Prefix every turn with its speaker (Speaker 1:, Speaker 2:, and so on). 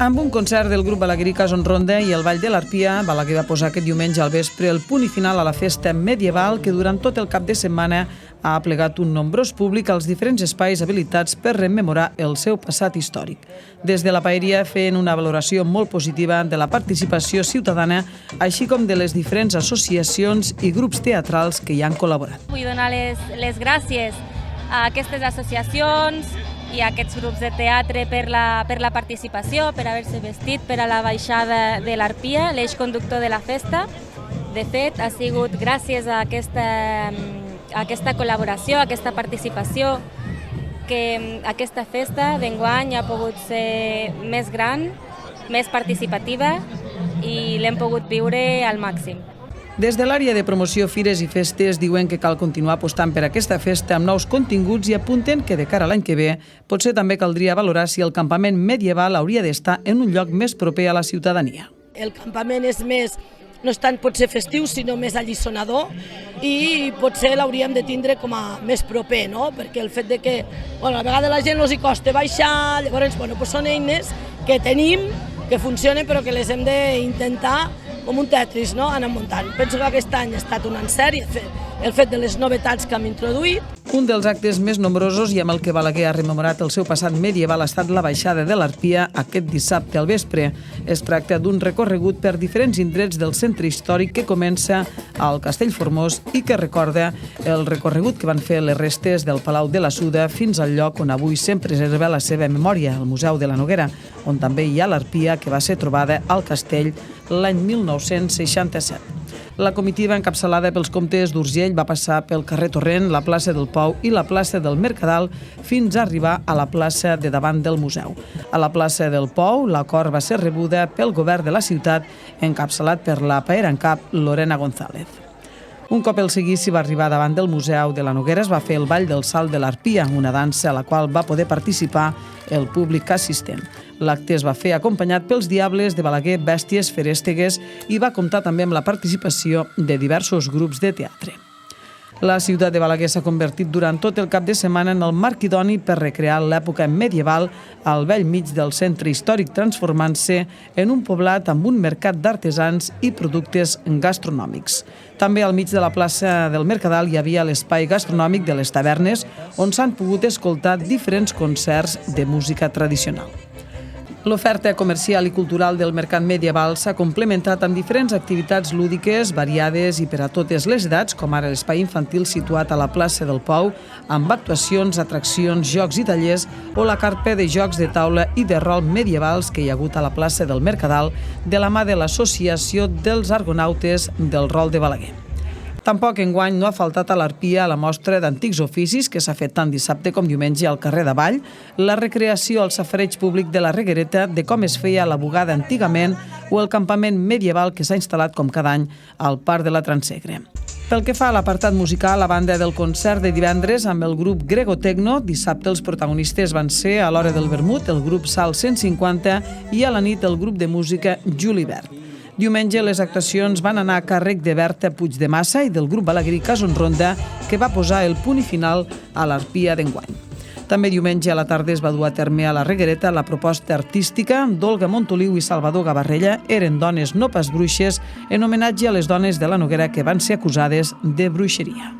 Speaker 1: Amb un concert del grup balaguerí Cason Ronda i el Ball de l'Arpia, Balaguer va posar aquest diumenge al vespre el punt i final a la festa medieval que durant tot el cap de setmana ha aplegat un nombrós públic als diferents espais habilitats per rememorar el seu passat històric. Des de la paeria feien una valoració molt positiva de la participació ciutadana, així com de les diferents associacions i grups teatrals que hi han col·laborat.
Speaker 2: Vull donar les gràcies a aquestes associacions i a aquests grups de teatre per la participació, per haver-se vestit per a la baixada de l'Arpia, l'eix conductor de la festa. De fet, ha sigut gràcies a aquesta col·laboració, a aquesta participació, que aquesta festa d'enguany ha pogut ser més gran, més participativa i l'hem pogut viure al màxim.
Speaker 1: Des de l'àrea de promoció, fires i festes diuen que cal continuar apostant per aquesta festa amb nous continguts i apunten que de cara a l'any que ve potser també caldria valorar si el campament medieval hauria d'estar en un lloc més proper a la ciutadania.
Speaker 3: El campament és més, no és tant potser festiu, sinó més alliçonador i potser l'hauríem de tindre com a més proper, no? Perquè el fet de que a vegades la gent els hi costa baixar, llavors són eines que tenim, que funcionen però que les hem d'intentar com un Tetris, no? Anar muntant. Penso que aquest any ha estat un encert i el fet de les novetats que hem introduït.
Speaker 1: Un dels actes més nombrosos i amb el que Balaguer ha rememorat el seu passat medieval ha estat la baixada de l'Arpia aquest dissabte al vespre. Es tracta d'un recorregut per diferents indrets del centre històric que comença al Castell Formós i que recorda el recorregut que van fer les restes del Palau de la Suda fins al lloc on avui sempre preserva la seva memòria, el Museu de la Noguera, on també hi ha l'Arpia que va ser trobada al castell l'any 1967. La comitiva encapçalada pels comtes d'Urgell va passar pel carrer Torrent, la plaça del Pou i la plaça del Mercadal fins a arribar a la plaça de davant del museu. A la plaça del Pou, l'acord va ser rebuda pel govern de la ciutat, encapçalat per la paera en cap Lorena González. Un cop el seguici va arribar davant del Museu de la Noguera, es va fer el Ball del Salt de l'Arpia, una dansa a la qual va poder participar el públic assistent. L'acte es va fer acompanyat pels Diables de Balaguer, Bèsties, Feréstegues i va comptar també amb la participació de diversos grups de teatre. La ciutat de Balaguer s'ha convertit durant tot el cap de setmana en el marc idoni per recrear l'època medieval al bell mig del centre històric, transformant-se en un poblat amb un mercat d'artesans i productes gastronòmics. També al mig de la plaça del Mercadal hi havia l'espai gastronòmic de les tavernes, on s'han pogut escoltar diferents concerts de música tradicional. L'oferta comercial i cultural del mercat medieval s'ha complementat amb diferents activitats lúdiques variades i per a totes les edats, com ara l'espai infantil situat a la plaça del Pou, amb actuacions, atraccions, jocs i tallers, o la carpa de jocs de taula i de rol medievals que hi ha hagut a la plaça del Mercadal de la mà de l'Associació dels Argonautes del Rol de Balaguer. Tampoc enguany no ha faltat a l'Arpia la mostra d'antics oficis que s'ha fet tant dissabte com diumenge al carrer d'Avall, la recreació al safareig públic de la Reguereta de com es feia la bugada antigament o el campament medieval que s'ha instal·lat com cada any al Parc de la Transsegre. Pel que fa a l'apartat musical, a banda del concert de divendres amb el grup Grego Tecno, dissabte els protagonistes van ser a l'hora del vermut el grup Sal 150 i a la nit el grup de música Julibert. Diumenge les actuacions van anar a càrrec de Berta Puigdemassa i del grup balaguerí Cason Ronda, que va posar el punt i final a l'Arpia d'enguany. També diumenge a la tarda es va dur a terme a la Reguereta la proposta artística d'Olga Montoliu i Salvador Gavarrella, Eren dones no pas bruixes, en homenatge a les dones de la Noguera que van ser acusades de bruixeria.